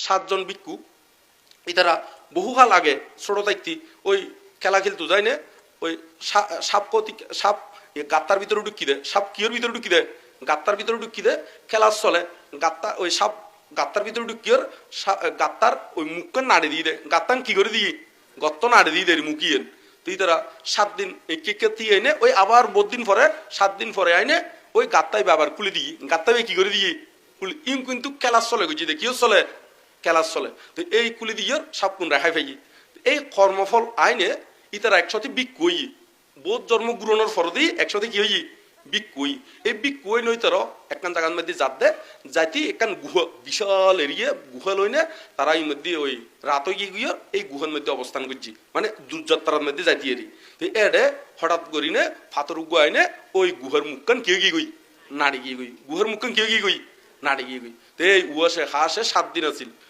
সাতজন ভিক্ষু ইতারা বহুকাল আগে ছোট থাকতি ওই খেলা খেলতো যাই না ওই সাপ গাত্তার ভিতরে ঢুকি দেয় সাপ কিওর ভিতরে ঢুকি দেয় গাত্তার ভিতরে ঢুকি দেয় খেলা চলে গাত্তা ওই সাপ গাত্তার ভিতরে ঢুকিওর গাত্তার ওই মুখকে নাড়ি দিয়ে দেয় গাত্তান কি করে দিয়ে গত্ত নাড়ি দিয়ে দেয় মুখিয়েন তুই তারা 7 দিন কেকে এনে ওই আবার 2 দিন পরে 7 দিন পরে আইনে ওই গাত্তাই আবার খুলে দিই গাত্তাই কি করে দিয়ে খুলে ইম কিন্তু খেলা চলে গেছি দেখিও চলে খেলা চলে তো এই খুলে দিয়ে সাপ কোন রেখাই ফাই এই কর্মফল আইনে ইতারা একসাথে বিক্ষুই বোধ জন্ম গ্রহণের ফরদি একসাথে কি হই বিক্ষুই এই বিক্ষুই নই তার একখান জায়গার মধ্যে যাত দে যাইতে একখান গুহা বিশাল এরিয়া গুহা লইনে তারা এই মধ্যে ওই রাত হয়ে গিয়ে এই গুহার মধ্যে অবস্থান করছি মানে দূরযাত্রার মধ্যে যাইতে এরি তো এডে হঠাৎ করিনে ফাতর উগু আইনে ওই গুহার মুখখান কেউ গিয়ে গই নাড়ি গিয়ে গই গুহার মুখখান কেউ গিয়ে গই নাড়ি গিয়ে গই তো এই উয়াশে হাসে 7 দিন আছিল